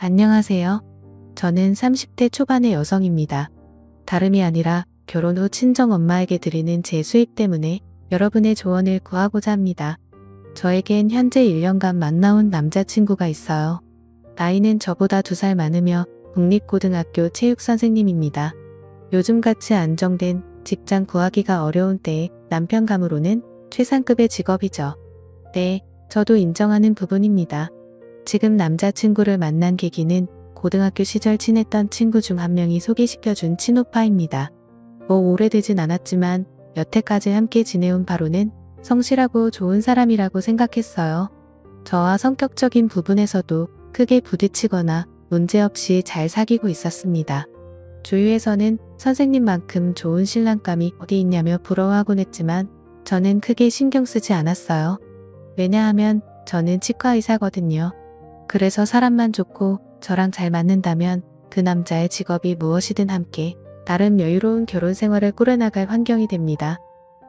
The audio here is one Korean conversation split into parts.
안녕하세요. 저는 30대 초반의 여성입니다. 다름이 아니라 결혼 후 친정 엄마에게 드리는 제 수입 때문에 여러분의 조언을 구하고자 합니다. 저에겐 현재 1년간 만나온 남자친구가 있어요. 나이는 저보다 2살 많으며 국립고등학교 체육선생님입니다. 요즘같이 안정된 직장 구하기가 어려운 때에 남편 감으로는 최상급의 직업이죠. 네, 저도 인정하는 부분입니다. 지금 남자친구를 만난 계기는 고등학교 시절 친했던 친구 중 한 명이 소개시켜준 친오빠입니다. 뭐 오래되진 않았지만 여태까지 함께 지내온 바로는 성실하고 좋은 사람이라고 생각했어요. 저와 성격적인 부분에서도 크게 부딪히거나 문제없이 잘 사귀고 있었습니다. 주위에서는 선생님만큼 좋은 신랑감이 어디 있냐며 부러워하곤 했지만 저는 크게 신경 쓰지 않았어요. 왜냐하면 저는 치과의사거든요. 그래서 사람만 좋고 저랑 잘 맞는다면 그 남자의 직업이 무엇이든 함께 나름 여유로운 결혼 생활을 꾸려나갈 환경이 됩니다.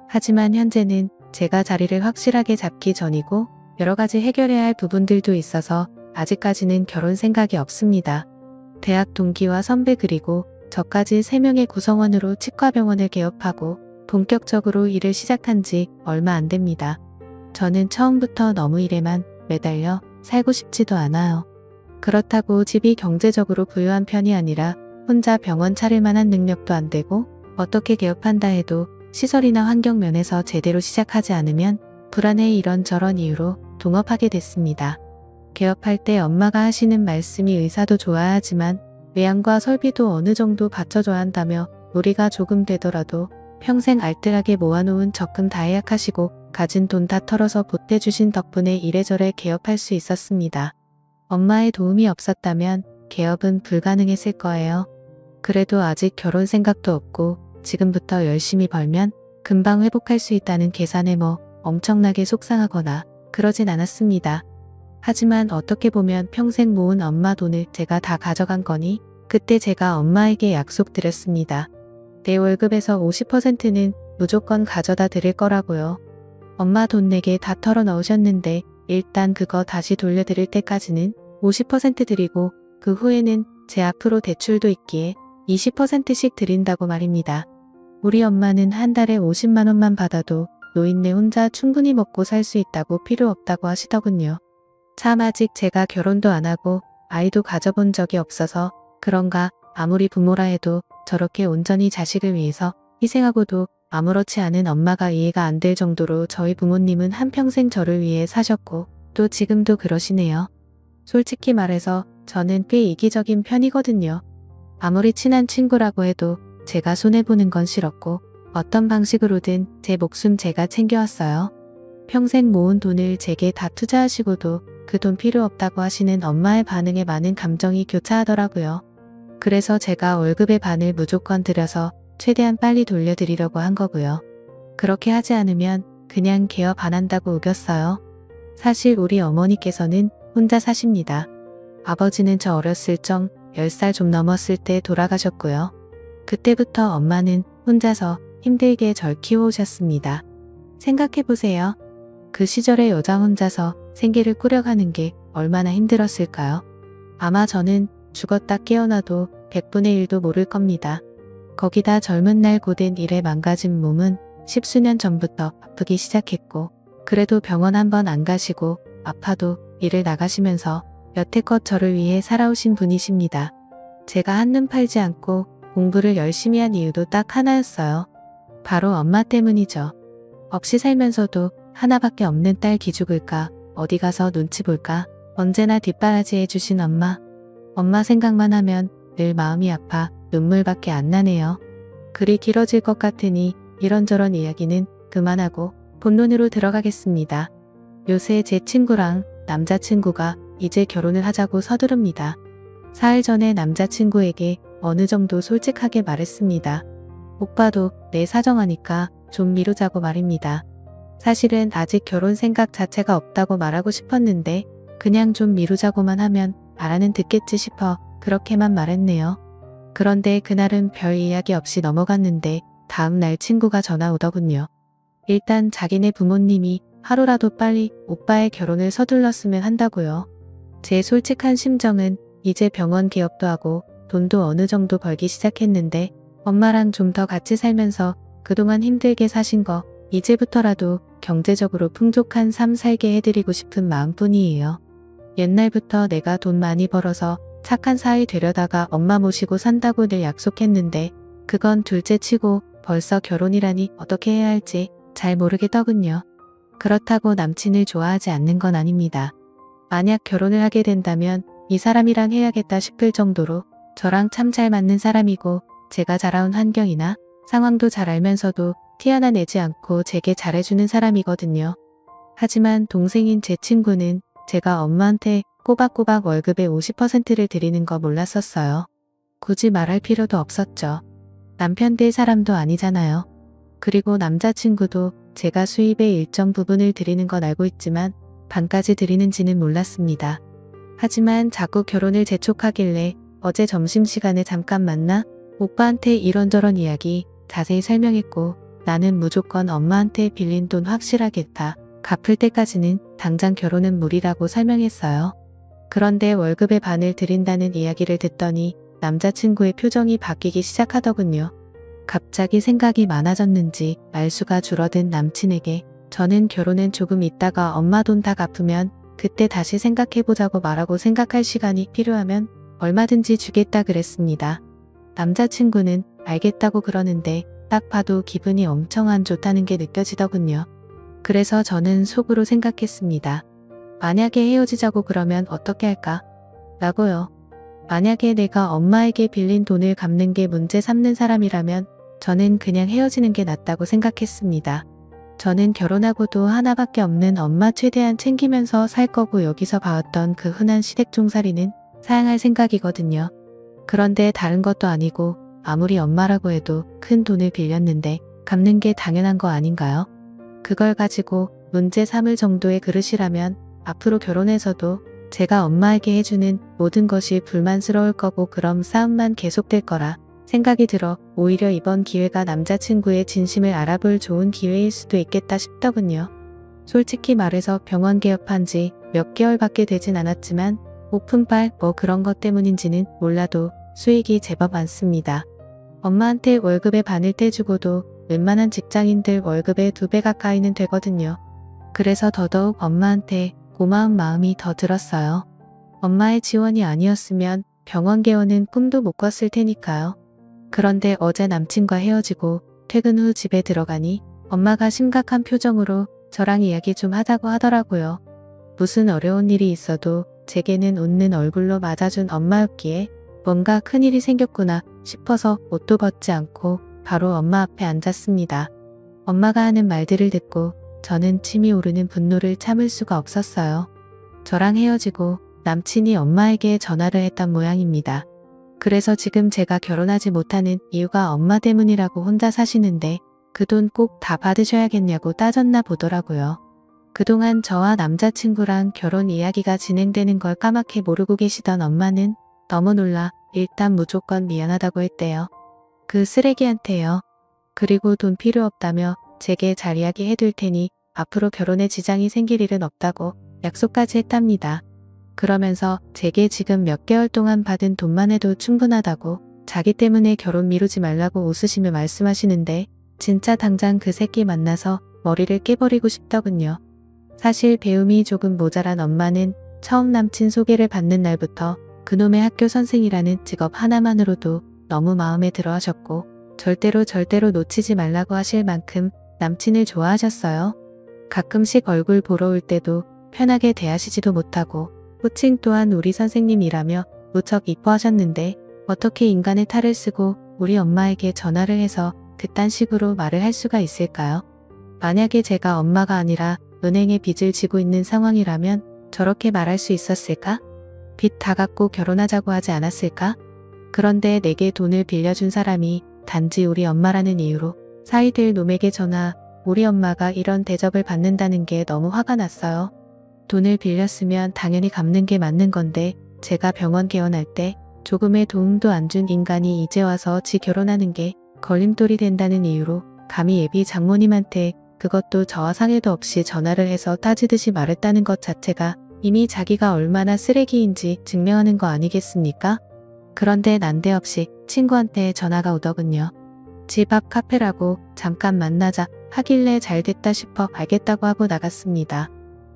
하지만 현재는 제가 자리를 확실하게 잡기 전이고 여러 가지 해결해야 할 부분들도 있어서 아직까지는 결혼 생각이 없습니다. 대학 동기와 선배 그리고 저까지 3명의 구성원으로 치과병원을 개업하고 본격적으로 일을 시작한 지 얼마 안 됩니다. 저는 처음부터 너무 일에만 매달려 살고 싶지도 않아요. 그렇다고 집이 경제적으로 부유한 편이 아니라 혼자 병원 차릴 만한 능력도 안 되고 어떻게 개업한다 해도 시설이나 환경 면에서 제대로 시작하지 않으면 불안해 이런저런 이유로 동업하게 됐습니다. 개업할 때 엄마가 하시는 말씀이 의사도 좋아야 하지만 외양과 설비도 어느 정도 받쳐줘야 한다며 무리가 조금 되더라도 평생 알뜰하게 모아놓은 적금 다 예약하시고 가진 돈 다 털어서 보태주신 덕분에 이래저래 개업할 수 있었습니다. 엄마의 도움이 없었다면 개업은 불가능했을 거예요. 그래도 아직 결혼 생각도 없고 지금부터 열심히 벌면 금방 회복할 수 있다는 계산에 뭐 엄청나게 속상하거나 그러진 않았습니다. 하지만 어떻게 보면 평생 모은 엄마 돈을 제가 다 가져간 거니 그때 제가 엄마에게 약속드렸습니다. 내 월급에서 50%는 무조건 가져다 드릴 거라고요. 엄마 돈 내게 다 털어 넣으셨는데 일단 그거 다시 돌려드릴 때까지는 50% 드리고 그 후에는 제 앞으로 대출도 있기에 20%씩 드린다고 말입니다. 우리 엄마는 한 달에 50만 원만 받아도 노인네 혼자 충분히 먹고 살 수 있다고 필요 없다고 하시더군요. 참 아직 제가 결혼도 안 하고 아이도 가져본 적이 없어서 그런가 아무리 부모라 해도 저렇게 온전히 자식을 위해서 희생하고도 아무렇지 않은 엄마가 이해가 안 될 정도로 저희 부모님은 한평생 저를 위해 사셨고 또 지금도 그러시네요. 솔직히 말해서 저는 꽤 이기적인 편이거든요. 아무리 친한 친구라고 해도 제가 손해보는 건 싫었고 어떤 방식으로든 제 목숨 제가 챙겨왔어요. 평생 모은 돈을 제게 다 투자하시고도 그 돈 필요 없다고 하시는 엄마의 반응에 많은 감정이 교차하더라고요. 그래서 제가 월급의 반을 무조건 들여서 최대한 빨리 돌려드리려고 한 거고요. 그렇게 하지 않으면 그냥 개업 안 한다고 우겼어요. 사실 우리 어머니께서는 혼자 사십니다. 아버지는 저 어렸을 적 10살 좀 넘었을 때 돌아가셨고요. 그때부터 엄마는 혼자서 힘들게 절 키워오셨습니다. 생각해보세요. 그 시절에 여자 혼자서 생계를 꾸려가는 게 얼마나 힘들었을까요? 아마 저는 죽었다 깨어나도 100분의 1도 모를 겁니다. 거기다 젊은 날 고된 일에 망가진 몸은 10수년 전부터 아프기 시작했고 그래도 병원 한번 안 가시고 아파도 일을 나가시면서 여태껏 저를 위해 살아오신 분이십니다. 제가 한눈 팔지 않고 공부를 열심히 한 이유도 딱 하나였어요. 바로 엄마 때문이죠. 없이 살면서도 하나밖에 없는 딸 기죽을까 어디 가서 눈치 볼까 언제나 뒷바라지 해주신 엄마. 엄마 생각만 하면 늘 마음이 아파 눈물밖에 안 나네요. 글이 길어질 것 같으니 이런저런 이야기는 그만하고 본론으로 들어가겠습니다. 요새 제 친구랑 남자친구가 이제 결혼을 하자고 서두릅니다. 4일 전에 남자친구에게 어느 정도 솔직하게 말했습니다. 오빠도 내 사정하니까 좀 미루자고 말입니다. 사실은 아직 결혼 생각 자체가 없다고 말하고 싶었는데 그냥 좀 미루자고만 하면 알아는 듣겠지 싶어 그렇게만 말했네요. 그런데 그날은 별 이야기 없이 넘어갔는데 다음날 친구가 전화 오더군요. 일단 자기네 부모님이 하루라도 빨리 오빠의 결혼을 서둘렀으면 한다고요. 제 솔직한 심정은 이제 병원 개업도 하고 돈도 어느 정도 벌기 시작했는데 엄마랑 좀 더 같이 살면서 그동안 힘들게 사신 거 이제부터라도 경제적으로 풍족한 삶 살게 해드리고 싶은 마음뿐이에요. 옛날부터 내가 돈 많이 벌어서 착한 사위 되려다가 엄마 모시고 산다고 늘 약속했는데 그건 둘째 치고 벌써 결혼이라니 어떻게 해야 할지 잘 모르겠더군요. 그렇다고 남친을 좋아하지 않는 건 아닙니다. 만약 결혼을 하게 된다면 이 사람이랑 해야겠다 싶을 정도로 저랑 참 잘 맞는 사람이고 제가 자라온 환경이나 상황도 잘 알면서도 티 하나 내지 않고 제게 잘해주는 사람이거든요. 하지만 동생인 제 친구는 제가 엄마한테 꼬박꼬박 월급의 50%를 드리는 거 몰랐었어요. 굳이 말할 필요도 없었죠. 남편 될 사람도 아니잖아요. 그리고 남자친구도 제가 수입의 일정 부분을 드리는 건 알고 있지만 반까지 드리는지는 몰랐습니다. 하지만 자꾸 결혼을 재촉하길래 어제 점심시간에 잠깐 만나 오빠한테 이런저런 이야기 자세히 설명했고 나는 무조건 엄마한테 빌린 돈 확실하게 다 갚을 때까지는 당장 결혼은 무리라고 설명했어요. 그런데 월급의 반을 드린다는 이야기를 듣더니 남자친구의 표정이 바뀌기 시작하더군요. 갑자기 생각이 많아졌는지 말수가 줄어든 남친에게 저는 결혼은 조금 있다가 엄마 돈 다 갚으면 그때 다시 생각해보자고 말하고 생각할 시간이 필요하면 얼마든지 주겠다 그랬습니다. 남자친구는 알겠다고 그러는데 딱 봐도 기분이 엄청 안 좋다는 게 느껴지더군요. 그래서 저는 속으로 생각했습니다. 만약에 헤어지자고 그러면 어떻게 할까? 라고요. 만약에 내가 엄마에게 빌린 돈을 갚는 게 문제 삼는 사람이라면 저는 그냥 헤어지는 게 낫다고 생각했습니다. 저는 결혼하고도 하나밖에 없는 엄마 최대한 챙기면서 살 거고 여기서 봐왔던 그 흔한 시댁종살이는 사양할 생각이거든요. 그런데 다른 것도 아니고 아무리 엄마라고 해도 큰 돈을 빌렸는데 갚는 게 당연한 거 아닌가요? 그걸 가지고 문제 삼을 정도의 그릇이라면 앞으로 결혼해서도 제가 엄마에게 해주는 모든 것이 불만스러울 거고 그럼 싸움만 계속될 거라 생각이 들어 오히려 이번 기회가 남자친구의 진심을 알아볼 좋은 기회일 수도 있겠다 싶더군요. 솔직히 말해서 병원 개업한 지 몇 개월밖에 되진 않았지만 오픈빨 뭐 그런 것 때문인지는 몰라도 수익이 제법 많습니다. 엄마한테 월급의 반을 떼주고도 웬만한 직장인들 월급의 2배 가까이는 되거든요. 그래서 더더욱 엄마한테 고마운 마음이 더 들었어요. 엄마의 지원이 아니었으면 병원 개원은 꿈도 못 꿨을 테니까요. 그런데 어제 남친과 헤어지고 퇴근 후 집에 들어가니 엄마가 심각한 표정으로 저랑 이야기 좀 하자고 하더라고요. 무슨 어려운 일이 있어도 제게는 웃는 얼굴로 맞아준 엄마였기에 뭔가 큰일이 생겼구나 싶어서 옷도 벗지 않고 바로 엄마 앞에 앉았습니다. 엄마가 하는 말들을 듣고 저는 침이 오르는 분노를 참을 수가 없었어요. 저랑 헤어지고 남친이 엄마에게 전화를 했던 모양입니다. 그래서 지금 제가 결혼하지 못하는 이유가 엄마 때문이라고 혼자 사시는데 그 돈 꼭 다 받으셔야겠냐고 따졌나 보더라고요. 그동안 저와 남자친구랑 결혼 이야기가 진행되는 걸 까맣게 모르고 계시던 엄마는 너무 놀라 일단 무조건 미안하다고 했대요. 그 쓰레기한테요. 그리고 돈 필요 없다며 제게 잘 이야기해 둘 테니 앞으로 결혼에 지장이 생길 일은 없다고 약속까지 했답니다. 그러면서 제게 지금 몇 개월 동안 받은 돈만 해도 충분하다고 자기 때문에 결혼 미루지 말라고 웃으시며 말씀하시는데 진짜 당장 그 새끼 만나서 머리를 깨버리고 싶더군요. 사실 배움이 조금 모자란 엄마는 처음 남친 소개를 받는 날부터 그놈의 학교 선생이라는 직업 하나만으로도 너무 마음에 들어 하셨고 절대로 놓치지 말라고 하실 만큼 남친을 좋아하셨어요. 가끔씩 얼굴 보러 올 때도 편하게 대하시지도 못하고 호칭 또한 우리 선생님이라며 무척 이뻐하셨는데 어떻게 인간의 탈을 쓰고 우리 엄마에게 전화를 해서 그딴 식으로 말을 할 수가 있을까요? 만약에 제가 엄마가 아니라 은행에 빚을 지고 있는 상황이라면 저렇게 말할 수 있었을까? 빚 다 갚고 결혼하자고 하지 않았을까? 그런데 내게 돈을 빌려준 사람이 단지 우리 엄마라는 이유로 사이될 놈에게 전화, 우리 엄마가 이런 대접을 받는다는 게 너무 화가 났어요. 돈을 빌렸으면 당연히 갚는 게 맞는 건데 제가 병원 개원할 때 조금의 도움도 안 준 인간이 이제 와서 지 결혼하는 게 걸림돌이 된다는 이유로 감히 예비 장모님한테 그것도 저와 상의도 없이 전화를 해서 따지듯이 말했다는 것 자체가 이미 자기가 얼마나 쓰레기인지 증명하는 거 아니겠습니까? 그런데 난데없이 친구한테 전화가 오더군요. 집 앞 카페라고 잠깐 만나자 하길래 잘됐다 싶어 알겠다고 하고 나갔습니다.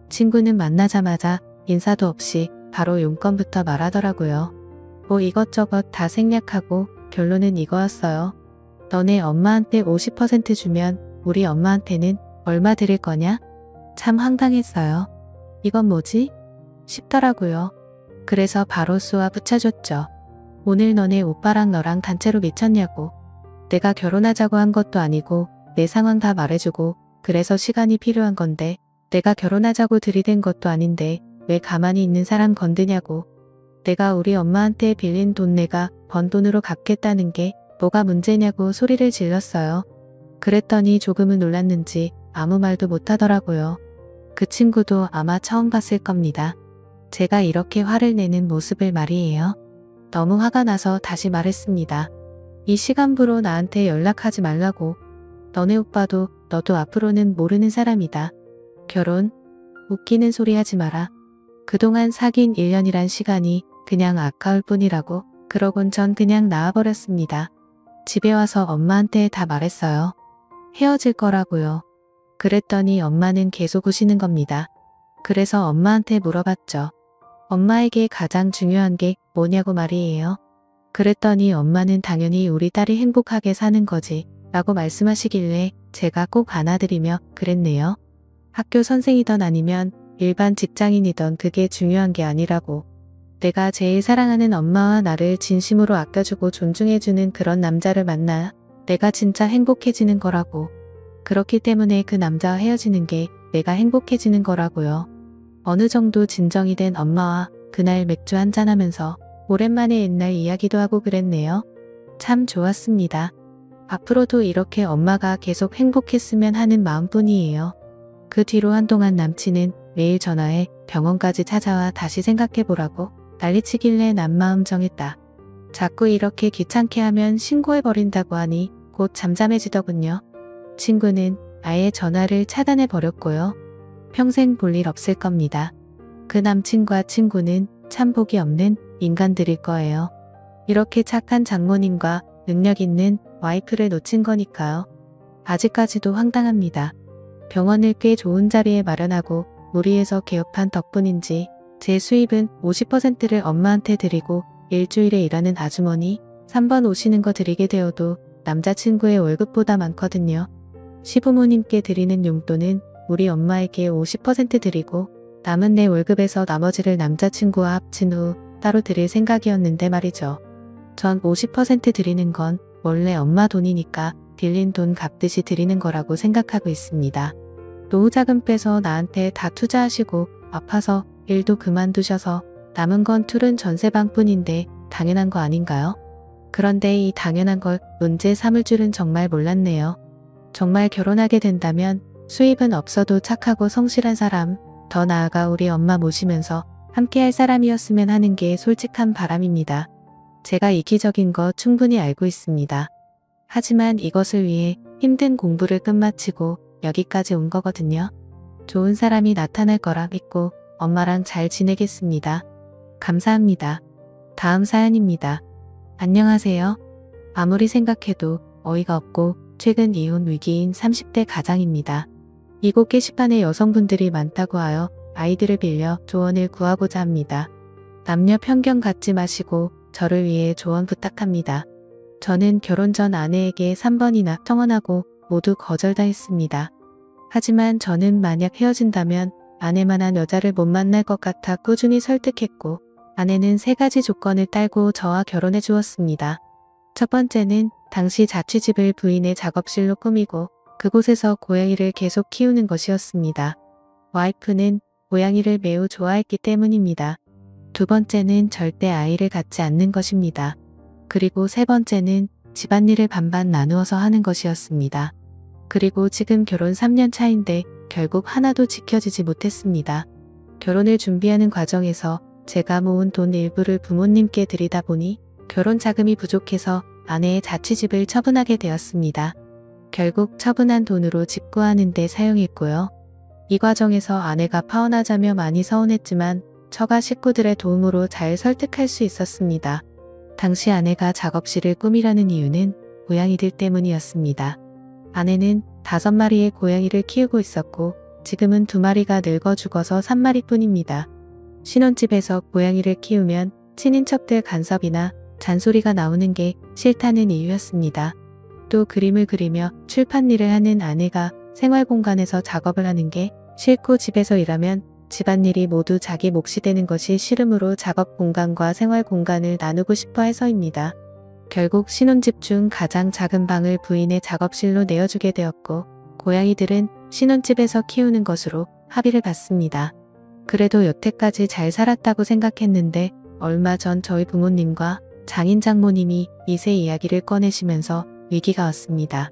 친구는 만나자마자 인사도 없이 바로 용건부터 말하더라고요. 뭐 이것저것 다 생략하고 결론은 이거였어요. 너네 엄마한테 50% 주면 우리 엄마한테는 얼마 드릴 거냐? 참 황당했어요. 이건 뭐지? 싶더라고요. 그래서 바로 쏘아 붙여줬죠. 오늘 너네 오빠랑 너랑 단체로 미쳤냐고. 내가 결혼하자고 한 것도 아니고 내 상황 다 말해주고 그래서 시간이 필요한 건데 내가 결혼하자고 들이댄 것도 아닌데 왜 가만히 있는 사람 건드냐고. 내가 우리 엄마한테 빌린 돈 내가 번 돈으로 갚겠다는 게 뭐가 문제냐고 소리를 질렀어요. 그랬더니 조금은 놀랐는지 아무 말도 못하더라고요. 그 친구도 아마 처음 봤을 겁니다. 제가 이렇게 화를 내는 모습을 말이에요. 너무 화가 나서 다시 말했습니다. 이 시간부로 나한테 연락하지 말라고. 너네 오빠도 너도 앞으로는 모르는 사람이다. 결혼? 웃기는 소리 하지 마라. 그동안 사귄 1년이란 시간이 그냥 아까울 뿐이라고. 그러곤 전 그냥 나와버렸습니다. 집에 와서 엄마한테 다 말했어요. 헤어질 거라고요. 그랬더니 엄마는 계속 우시는 겁니다. 그래서 엄마한테 물어봤죠. 엄마에게 가장 중요한 게 뭐냐고 말이에요. 그랬더니 엄마는 당연히 우리 딸이 행복하게 사는 거지 라고 말씀하시길래 제가 꼭 안아드리며 그랬네요. 학교 선생이던 아니면 일반 직장인이던 그게 중요한 게 아니라고. 내가 제일 사랑하는 엄마와 나를 진심으로 아껴주고 존중해주는 그런 남자를 만나야 내가 진짜 행복해지는 거라고. 그렇기 때문에 그 남자와 헤어지는 게 내가 행복해지는 거라고요. 어느 정도 진정이 된 엄마와 그날 맥주 한잔하면서 오랜만에 옛날 이야기도 하고 그랬네요. 참 좋았습니다. 앞으로도 이렇게 엄마가 계속 행복했으면 하는 마음뿐이에요. 그 뒤로 한동안 남친은 매일 전화해 병원까지 찾아와 다시 생각해보라고 난리치길래 난 마음 정했다. 자꾸 이렇게 귀찮게 하면 신고해버린다고 하니 곧 잠잠해지더군요. 친구는 아예 전화를 차단해버렸고요. 평생 볼 일 없을 겁니다. 그 남친과 친구는 참 복이 없는 인간들일 거예요. 이렇게 착한 장모님과 능력 있는 와이프를 놓친 거니까요. 아직까지도 황당합니다. 병원을 꽤 좋은 자리에 마련하고 무리해서 개업한 덕분인지 제 수입은 50%를 엄마한테 드리고 일주일에 일하는 아주머니 3번 오시는 거 드리게 되어도 남자친구의 월급보다 많거든요. 시부모님께 드리는 용돈은 우리 엄마에게 50% 드리고 남은 내 월급에서 나머지를 남자친구와 합친 후 따로 드릴 생각이었는데 말이죠. 전 50% 드리는 건 원래 엄마 돈이니까 빌린 돈 갚듯이 드리는 거라고 생각하고 있습니다. 노후자금 빼서 나한테 다 투자하시고 아파서 일도 그만두셔서 남은 건 툴은 전세방뿐인데 당연한 거 아닌가요? 그런데 이 당연한 걸 문제 삼을 줄은 정말 몰랐네요. 정말 결혼하게 된다면 수입은 없어도 착하고 성실한 사람, 더 나아가 우리 엄마 모시면서 함께할 사람이었으면 하는 게 솔직한 바람입니다. 제가 이기적인 거 충분히 알고 있습니다. 하지만 이것을 위해 힘든 공부를 끝마치고 여기까지 온 거거든요. 좋은 사람이 나타날 거라 믿고 엄마랑 잘 지내겠습니다. 감사합니다. 다음 사연입니다. 안녕하세요. 아무리 생각해도 어이가 없고 최근 이혼 위기인 30대 가장입니다. 이곳 게시판에 여성분들이 많다고 하여 아이들을 빌려 조언을 구하고자 합니다. 남녀 편견 갖지 마시고 저를 위해 조언 부탁합니다. 저는 결혼 전 아내에게 3번이나 청혼하고 모두 거절당했습니다. 하지만 저는 만약 헤어진다면 아내만한 여자를 못 만날 것 같아 꾸준히 설득했고 아내는 3가지 조건을 딸고 저와 결혼해 주었습니다. 첫 번째는 당시 자취집을 부인의 작업실로 꾸미고 그곳에서 고양이를 계속 키우는 것이었습니다. 와이프는 고양이를 매우 좋아했기 때문입니다. 두 번째는 절대 아이를 갖지 않는 것입니다. 그리고 세 번째는 집안일을 반반 나누어서 하는 것이었습니다. 그리고 지금 결혼 3년 차인데 결국 하나도 지켜지지 못했습니다. 결혼을 준비하는 과정에서 제가 모은 돈 일부를 부모님께 드리다 보니 결혼 자금이 부족해서 아내의 자취집을 처분하게 되었습니다. 결국 처분한 돈으로 집 구하는 데 사용했고요. 이 과정에서 아내가 파혼하자며 많이 서운했지만 처가 식구들의 도움으로 잘 설득할 수 있었습니다. 당시 아내가 작업실을 꾸미려는 이유는 고양이들 때문이었습니다. 아내는 5마리의 고양이를 키우고 있었고 지금은 2마리가 늙어 죽어서 3마리뿐입니다. 신혼집에서 고양이를 키우면 친인척들 간섭이나 잔소리가 나오는 게 싫다는 이유였습니다. 또 그림을 그리며 출판 일을 하는 아내가 생활 공간에서 작업을 하는 게 싫고 집에서 일하면 집안일이 모두 자기 몫이 되는 것이 싫으므로 작업 공간과 생활 공간을 나누고 싶어 해서입니다. 결국 신혼집 중 가장 작은 방을 부인의 작업실로 내어주게 되었고 고양이들은 신혼집에서 키우는 것으로 합의를 봤습니다. 그래도 여태까지 잘 살았다고 생각했는데 얼마 전 저희 부모님과 장인 장모님이 이세 이야기를 꺼내시면서 위기가 왔습니다.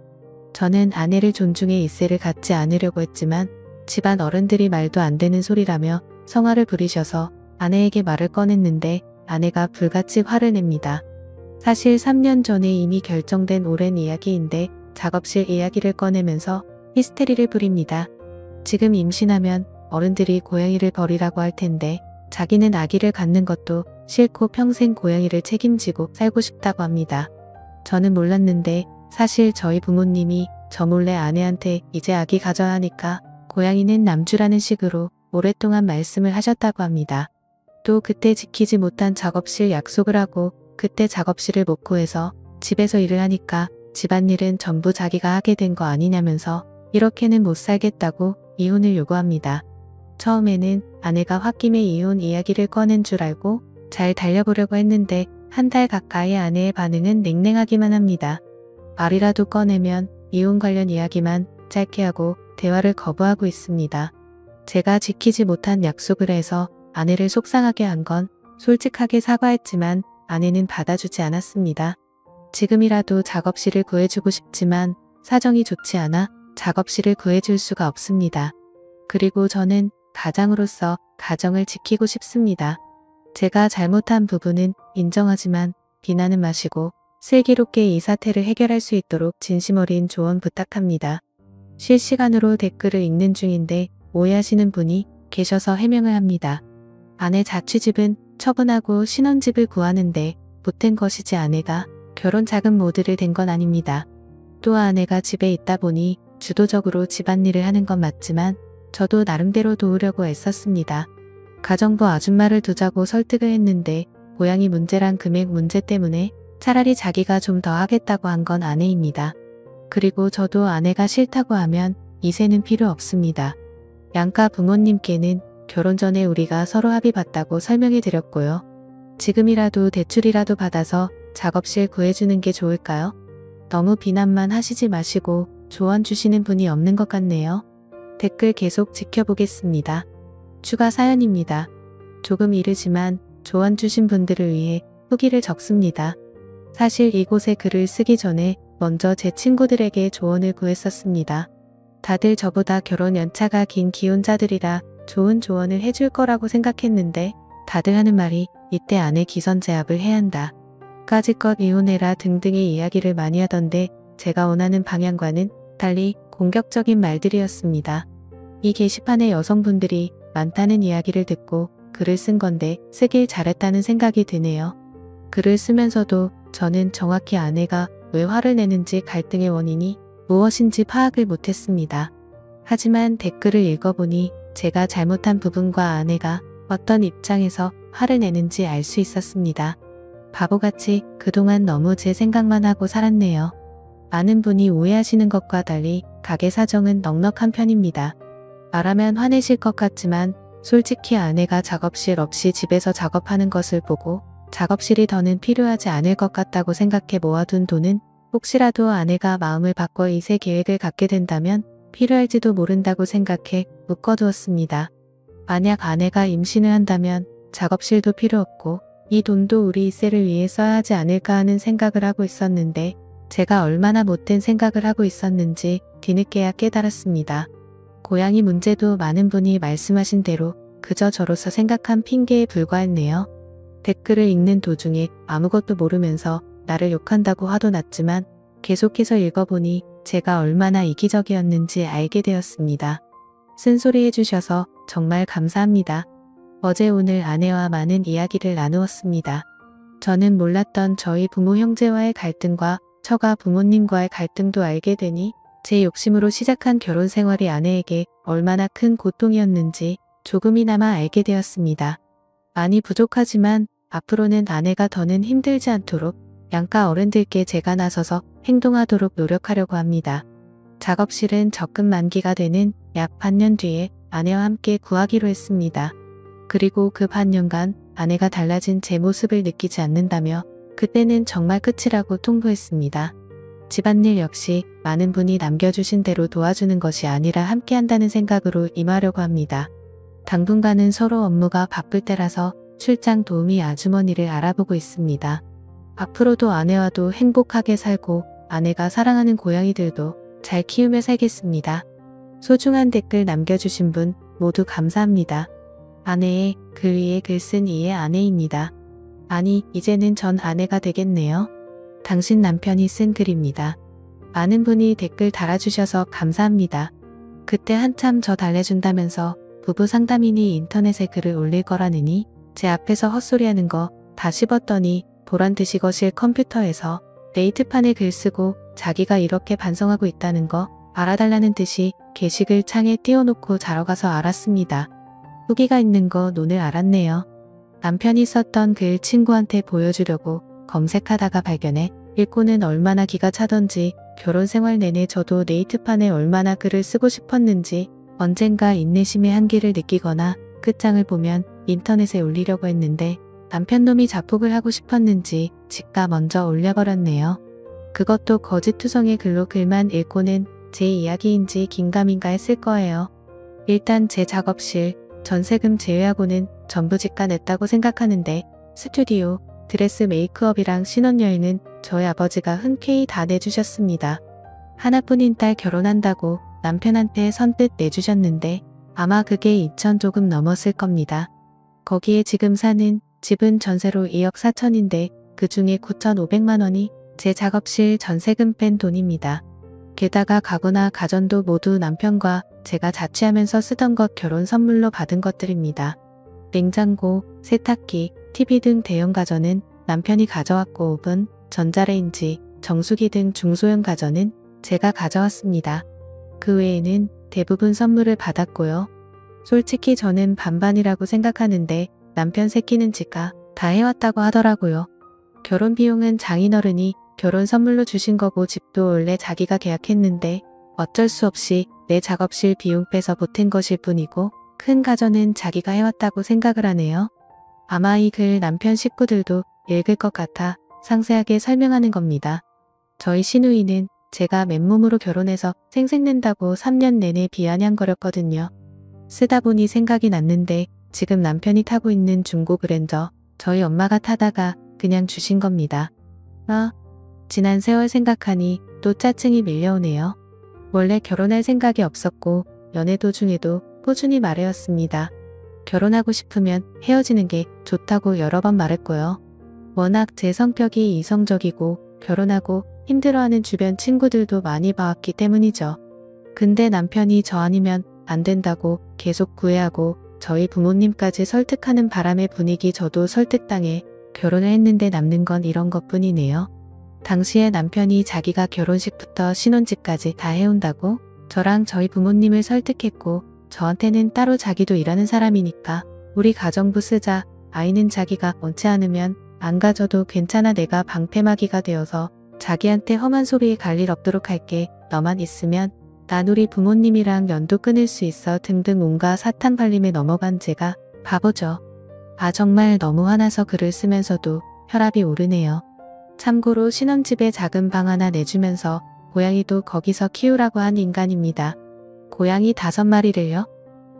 저는 아내를 존중해 이세를 갖지 않으려고 했지만 집안 어른들이 말도 안 되는 소리라며 성화를 부리셔서 아내에게 말을 꺼냈는데 아내가 불같이 화를 냅니다. 사실 3년 전에 이미 결정된 오랜 이야기인데 작업실 이야기를 꺼내면서 히스테리를 부립니다. 지금 임신하면 어른들이 고양이를 버리라고 할 텐데 자기는 아기를 갖는 것도 싫고 평생 고양이를 책임지고 살고 싶다고 합니다. 저는 몰랐는데 사실 저희 부모님이 저 몰래 아내한테 이제 아기 가져야 하니까 고양이는 남주라는 식으로 오랫동안 말씀을 하셨다고 합니다. 또 그때 지키지 못한 작업실 약속을 하고 그때 작업실을 못 구해서 집에서 일을 하니까 집안일은 전부 자기가 하게 된 거 아니냐면서 이렇게는 못 살겠다고 이혼을 요구합니다. 처음에는 아내가 홧김에 이혼 이야기를 꺼낸 줄 알고 잘 달려보려고 했는데 한 달 가까이 아내의 반응은 냉랭하기만 합니다. 말이라도 꺼내면 이혼 관련 이야기만 짧게 하고 대화를 거부하고 있습니다. 제가 지키지 못한 약속을 해서 아내를 속상하게 한 건 솔직하게 사과했지만 아내는 받아주지 않았습니다. 지금이라도 작업실을 구해주고 싶지만 사정이 좋지 않아 작업실을 구해줄 수가 없습니다. 그리고 저는 가장으로서 가정을 지키고 싶습니다. 제가 잘못한 부분은 인정하지만 비난은 마시고 슬기롭게 이 사태를 해결할 수 있도록 진심 어린 조언 부탁합니다. 실시간으로 댓글을 읽는 중인데 오해하시는 분이 계셔서 해명을 합니다. 아내 자취집은 처분하고 신혼집을 구하는데 보탠 것이지 아내가 결혼 자금 모드를 댄 건 아닙니다. 또 아내가 집에 있다 보니 주도적으로 집안일을 하는 건 맞지만 저도 나름대로 도우려고 애썼습니다. 가정부 아줌마를 두자고 설득을 했는데 고양이 문제랑 금액 문제 때문에 차라리 자기가 좀 더 하겠다고 한 건 아내입니다. 그리고 저도 아내가 싫다고 하면 이세는 필요 없습니다. 양가 부모님께는 결혼 전에 우리가 서로 합의 봤다고 설명해 드렸고요. 지금이라도 대출이라도 받아서 작업실 구해주는 게 좋을까요? 너무 비난만 하시지 마시고 조언 주시는 분이 없는 것 같네요. 댓글 계속 지켜보겠습니다. 추가 사연입니다. 조금 이르지만 조언 주신 분들을 위해 후기를 적습니다. 사실 이곳에 글을 쓰기 전에 먼저 제 친구들에게 조언을 구했었습니다. 다들 저보다 결혼 연차가 긴 기혼자들이라 좋은 조언을 해줄 거라고 생각했는데 다들 하는 말이 이때 안에 기선제압을 해야 한다. 까짓것 이혼해라 등등의 이야기를 많이 하던데 제가 원하는 방향과는 달리 공격적인 말들이었습니다. 이 게시판에 여성분들이 많다는 이야기를 듣고 글을 쓴 건데 쓰길 잘했다는 생각이 드네요. 글을 쓰면서도 저는 정확히 아내가 왜 화를 내는지 갈등의 원인이 무엇인지 파악을 못했습니다. 하지만 댓글을 읽어보니 제가 잘못한 부분과 아내가 어떤 입장에서 화를 내는지 알 수 있었습니다. 바보같이 그동안 너무 제 생각만 하고 살았네요. 많은 분이 오해하시는 것과 달리 가게 사정은 넉넉한 편입니다. 말하면 화내실 것 같지만 솔직히 아내가 작업실 없이 집에서 작업하는 것을 보고 작업실이 더는 필요하지 않을 것 같다고 생각해 모아둔 돈은 혹시라도 아내가 마음을 바꿔 이세 계획을 갖게 된다면 필요할지도 모른다고 생각해 묶어두었습니다. 만약 아내가 임신을 한다면 작업실도 필요 없고 이 돈도 우리 이세를 위해 써야 하지 않을까 하는 생각을 하고 있었는데 제가 얼마나 못된 생각을 하고 있었는지 뒤늦게야 깨달았습니다. 고양이 문제도 많은 분이 말씀하신 대로 그저 저로서 생각한 핑계에 불과했네요. 댓글을 읽는 도중에 아무것도 모르면서 나를 욕한다고 화도 났지만 계속해서 읽어보니 제가 얼마나 이기적이었는지 알게 되었습니다. 쓴소리 해주셔서 정말 감사합니다. 어제 오늘 아내와 많은 이야기를 나누었습니다. 저는 몰랐던 저희 부모 형제와의 갈등과 처가 부모님과의 갈등도 알게 되니 제 욕심으로 시작한 결혼 생활이 아내에게 얼마나 큰 고통이었는지 조금이나마 알게 되었습니다. 많이 부족하지만 앞으로는 아내가 더는 힘들지 않도록 양가 어른들께 제가 나서서 행동하도록 노력하려고 합니다. 작업실은 적금 만기가 되는 약 반년 뒤에 아내와 함께 구하기로 했습니다. 그리고 그 반년간 아내가 달라진 제 모습을 느끼지 않는다며 그때는 정말 끝이라고 통보했습니다. 집안일 역시 많은 분이 남겨주신 대로 도와주는 것이 아니라 함께한다는 생각으로 임하려고 합니다. 당분간은 서로 업무가 바쁠 때라서 출장 도우미 아주머니를 알아보고 있습니다. 앞으로도 아내와도 행복하게 살고 아내가 사랑하는 고양이들도 잘 키우며 살겠습니다. 소중한 댓글 남겨주신 분 모두 감사합니다. 아내의 글 위에 글 쓴 이의 아내입니다. 아니, 이제는 전 아내가 되겠네요. 당신 남편이 쓴 글입니다. 많은 분이 댓글 달아주셔서 감사합니다. 그때 한참 저 달래준다면서 부부 상담인이 인터넷에 글을 올릴 거라느니 제 앞에서 헛소리하는 거 다 씹었더니 보란듯이 거실 컴퓨터에서 네이트판에 글 쓰고 자기가 이렇게 반성하고 있다는 거 알아달라는 듯이 게시글 창에 띄워놓고 자러 가서 알았습니다. 후기가 있는 거 오늘 알았네요. 남편이 썼던 글 친구한테 보여주려고 검색하다가 발견해 읽고는 얼마나 기가 차던지 결혼 생활 내내 저도 네이트판에 얼마나 글을 쓰고 싶었는지 언젠가 인내심의 한계를 느끼거나 끝장을 보면 인터넷에 올리려고 했는데 남편놈이 자폭을 하고 싶었는지 지가 먼저 올려버렸네요. 그것도 거짓투성의 글로 글만 읽고는 제 이야기인지 긴가민가 했을 거예요. 일단 제 작업실, 전세금 제외하고는 전부 지가 냈다고 생각하는데 스튜디오, 드레스 메이크업이랑 신혼여행은 저희 아버지가 흔쾌히 다 내주셨습니다. 하나뿐인 딸 결혼한다고 남편한테 선뜻 내주셨는데 아마 그게 2천 조금 넘었을 겁니다. 거기에 지금 사는 집은 전세로 2억 4천인데 그 중에 9,500만 원이 제 작업실 전세금 뺀 돈입니다. 게다가 가구나 가전도 모두 남편과 제가 자취하면서 쓰던 것 결혼 선물로 받은 것들입니다. 냉장고, 세탁기, TV 등 대형 가전은 남편이 가져왔고 오븐, 전자레인지, 정수기 등 중소형 가전은 제가 가져왔습니다. 그 외에는 대부분 선물을 받았고요. 솔직히 저는 반반이라고 생각하는데 남편 새끼는 지가 다 해왔다고 하더라고요. 결혼 비용은 장인어른이 결혼 선물로 주신 거고 집도 원래 자기가 계약했는데 어쩔 수 없이 내 작업실 비용 빼서 보탠 것일 뿐이고 큰 가전은 자기가 해왔다고 생각을 하네요. 아마 이 글 남편 식구들도 읽을 것 같아 상세하게 설명하는 겁니다. 저희 시누이는 제가 맨몸으로 결혼해서 생색낸다고 3년 내내 비아냥거렸거든요. 쓰다 보니 생각이 났는데 지금 남편이 타고 있는 중고 그랜저 저희 엄마가 타다가 그냥 주신 겁니다. 지난 세월 생각하니 또 짜증이 밀려오네요. 원래 결혼할 생각이 없었고 연애 도중에도 꾸준히 말해왔습니다. 결혼하고 싶으면 헤어지는 게 좋다고 여러 번 말했고요. 워낙 제 성격이 이성적이고 결혼하고 힘들어하는 주변 친구들도 많이 봐왔기 때문이죠. 근데 남편이 저 아니면 안 된다고 계속 구애하고 저희 부모님까지 설득하는 바람에 분위기 저도 설득당해 결혼을 했는데 남는 건 이런 것뿐이네요. 당시에 남편이 자기가 결혼식부터 신혼집까지 다 해온다고 저랑 저희 부모님을 설득했고 저한테는 따로 자기도 일하는 사람이니까 우리 가정부 쓰자, 아이는 자기가 원치 않으면 안 가져도 괜찮아, 내가 방패막이가 되어서 자기한테 험한 소리에 갈 일 없도록 할게, 너만 있으면 난 우리 부모님이랑 연도 끊을 수 있어 등등 온갖 사탕 발림에 넘어간 제가 바보죠. 정말 너무 화나서 글을 쓰면서도 혈압이 오르네요. 참고로 신혼집에 작은 방 하나 내주면서 고양이도 거기서 키우라고 한 인간입니다. 고양이 5마리를요?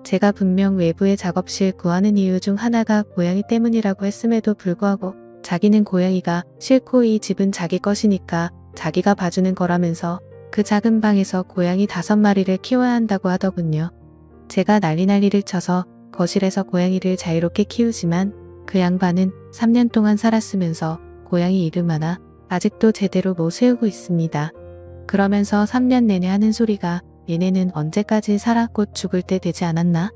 제가 분명 외부의 작업실 구하는 이유 중 하나가 고양이 때문이라고 했음에도 불구하고 자기는 고양이가 싫고 이 집은 자기 것이니까 자기가 봐주는 거라면서 그 작은 방에서 고양이 5마리를 키워야 한다고 하더군요. 제가 난리를 쳐서 거실에서 고양이를 자유롭게 키우지만 그 양반은 3년 동안 살았으면서 고양이 이름 하나 아직도 제대로 못 세우고 있습니다. 그러면서 3년 내내 하는 소리가 얘네는 언제까지 살아 곧 죽을 때 되지 않았나?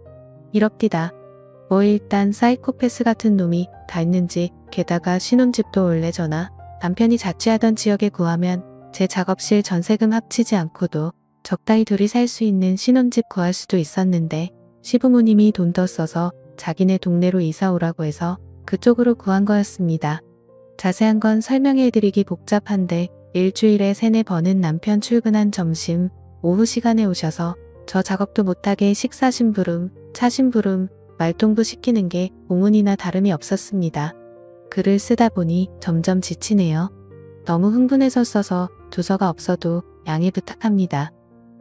이럽디다. 뭐 일단 사이코패스 같은 놈이 다 있는지 게다가 신혼집도 원래 전화 남편이 자취하던 지역에 구하면 제 작업실 전세금 합치지 않고도 적당히 둘이 살 수 있는 신혼집 구할 수도 있었는데 시부모님이 돈 더 써서 자기네 동네로 이사 오라고 해서 그쪽으로 구한 거였습니다. 자세한 건 설명해드리기 복잡한데 일주일에 3-4번은 남편 출근한 점심, 오후 시간에 오셔서 저 작업도 못하게 식사 심부름, 차 심부름, 말동부 시키는 게 공훈이나 다름이 없었습니다. 글을 쓰다 보니 점점 지치네요. 너무 흥분해서 써서 두서가 없어도 양해 부탁합니다.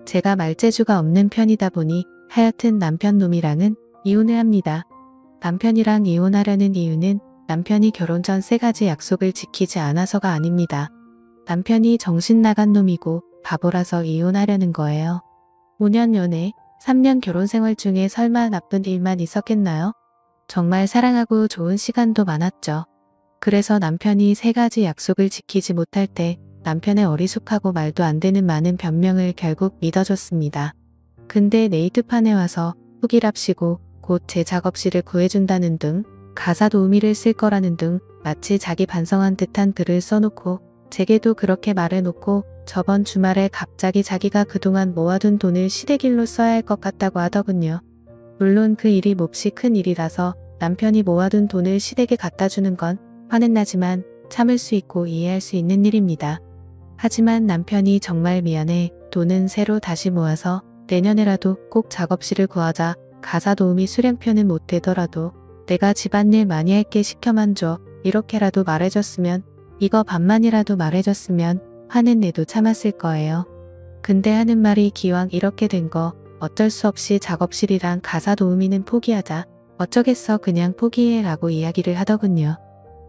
제가 말재주가 없는 편이다 보니 하여튼 남편 놈이랑은 이혼을 합니다. 남편이랑 이혼하려는 이유는 남편이 결혼 전 3가지 약속을 지키지 않아서가 아닙니다. 남편이 정신 나간 놈이고 바보라서 이혼하려는 거예요. 5년 연애, 3년 결혼 생활 중에 설마 나쁜 일만 있었겠나요? 정말 사랑하고 좋은 시간도 많았죠. 그래서 남편이 3가지 약속을 지키지 못할 때 남편의 어리숙하고 말도 안 되는 많은 변명을 결국 믿어줬습니다. 근데 네이트판에 와서 후기랍시고 곧 제 작업실을 구해준다는 등 가사 도우미를 쓸 거라는 등 마치 자기 반성한 듯한 글을 써놓고 제게도 그렇게 말해놓고 저번 주말에 갑자기 자기가 그동안 모아둔 돈을 시댁일로 써야 할 것 같다고 하더군요. 물론 그 일이 몹시 큰 일이라서 남편이 모아둔 돈을 시댁에 갖다 주는 건 화는 나지만 참을 수 있고 이해할 수 있는 일입니다. 하지만 남편이 정말 미안해 돈은 새로 다시 모아서 내년에라도 꼭 작업실을 구하자 가사 도우미 수령표는 못 되더라도 내가 집안일 많이 할게 시켜만 줘 이렇게라도 말해줬으면 이거 반만이라도 말해줬으면 화는 내도 참았을 거예요. 근데 하는 말이 기왕 이렇게 된 거 어쩔 수 없이 작업실이랑 가사 도우미는 포기하자 어쩌겠어 그냥 포기해 라고 이야기를 하더군요.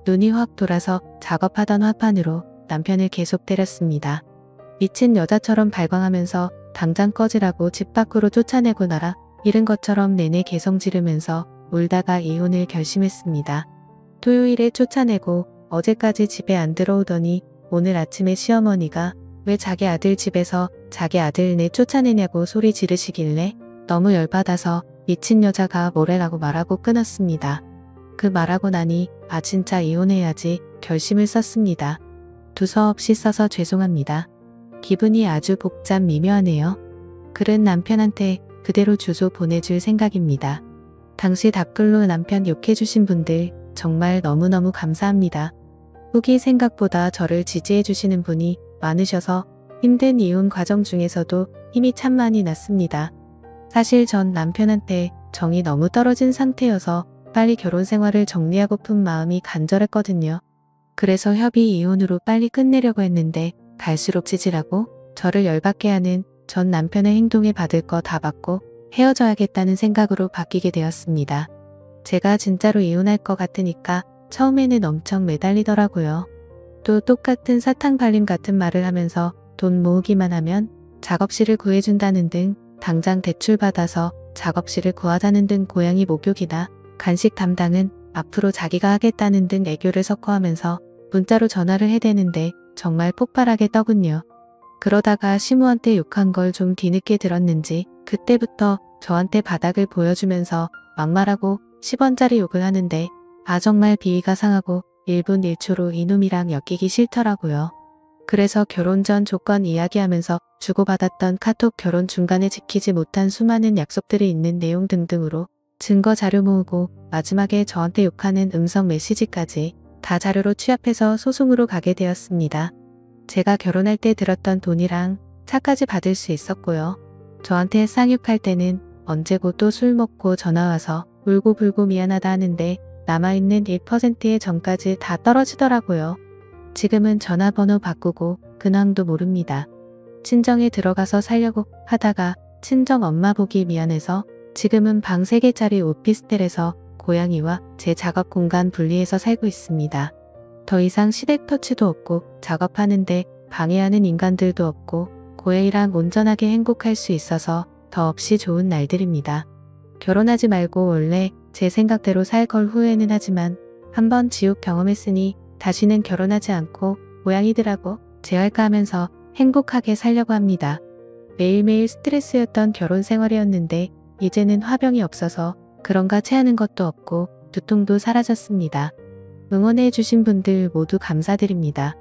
눈이 확 돌아서 작업하던 화판으로 남편을 계속 때렸습니다. 미친 여자처럼 발광하면서 당장 꺼지라고 집 밖으로 쫓아내고 나라 잃은 것처럼 내내 개성 지르면서 울다가 이혼을 결심했습니다. 토요일에 쫓아내고 어제까지 집에 안 들어오더니 오늘 아침에 시어머니가 왜 자기 아들 집에서 자기 아들 내 쫓아내냐고 소리 지르시길래 너무 열받아서 미친 여자가 뭐래라고 말하고 끊었습니다. 그 말하고 나니 아 진짜 이혼해야지 결심을 썼습니다. 두서없이 써서 죄송합니다. 기분이 아주 복잡 미묘하네요. 글은 남편한테 그대로 주소 보내줄 생각입니다. 당시 답글로 남편 욕해주신 분들 정말 너무너무 감사합니다. 후기 생각보다 저를 지지해주시는 분이 많으셔서 힘든 이혼 과정 중에서도 힘이 참 많이 났습니다. 사실 전 남편한테 정이 너무 떨어진 상태여서 빨리 결혼 생활을 정리하고픈 마음이 간절했거든요. 그래서 협의 이혼으로 빨리 끝내려고 했는데 갈수록 찌질하고 저를 열받게 하는 전 남편의 행동에 받을 거 다 받고 헤어져야겠다는 생각으로 바뀌게 되었습니다. 제가 진짜로 이혼할 것 같으니까 처음에는 엄청 매달리더라고요. 또 똑같은 사탕 발림 같은 말을 하면서 돈 모으기만 하면 작업실을 구해준다는 등 당장 대출 받아서 작업실을 구하자는 등 고양이 목욕이나 간식 담당은 앞으로 자기가 하겠다는 등 애교를 섞어하면서 문자로 전화를 해대는데 정말 폭발하게 떠군요. 그러다가 시무한테 욕한 걸 좀 뒤늦게 들었는지 그때부터 저한테 바닥을 보여주면서 막말하고 10원짜리 욕을 하는데 아 정말 비위가 상하고 1분 1초로 이놈이랑 엮이기 싫더라고요. 그래서 결혼 전 조건 이야기하면서 주고받았던 카톡 결혼 중간에 지키지 못한 수많은 약속들이 있는 내용 등등으로 증거 자료 모으고 마지막에 저한테 욕하는 음성 메시지까지 다 자료로 취합해서 소송으로 가게 되었습니다. 제가 결혼할 때 들었던 돈이랑 차까지 받을 수 있었고요. 저한테 쌍욕할 때는 언제고 또 술 먹고 전화와서 울고불고 미안하다 하는데 남아있는 1%의 전까지 다 떨어지더라고요. 지금은 전화번호 바꾸고 근황도 모릅니다. 친정에 들어가서 살려고 하다가 친정 엄마 보기 미안해서 지금은 방 3개짜리 오피스텔에서 고양이와 제 작업 공간 분리해서 살고 있습니다. 더 이상 시댁 터치도 없고 작업하는데 방해하는 인간들도 없고 고양이랑 온전하게 행복할 수 있어서 더없이 좋은 날들입니다. 결혼하지 말고 원래 제 생각대로 살 걸 후회는 하지만 한번 지옥 경험했으니 다시는 결혼하지 않고 고양이들하고 재활가 하면서 행복하게 살려고 합니다. 매일매일 스트레스였던 결혼 생활이었는데 이제는 화병이 없어서 그런가 체하는 것도 없고 두통도 사라졌습니다. 응원해 주신 분들 모두 감사드립니다.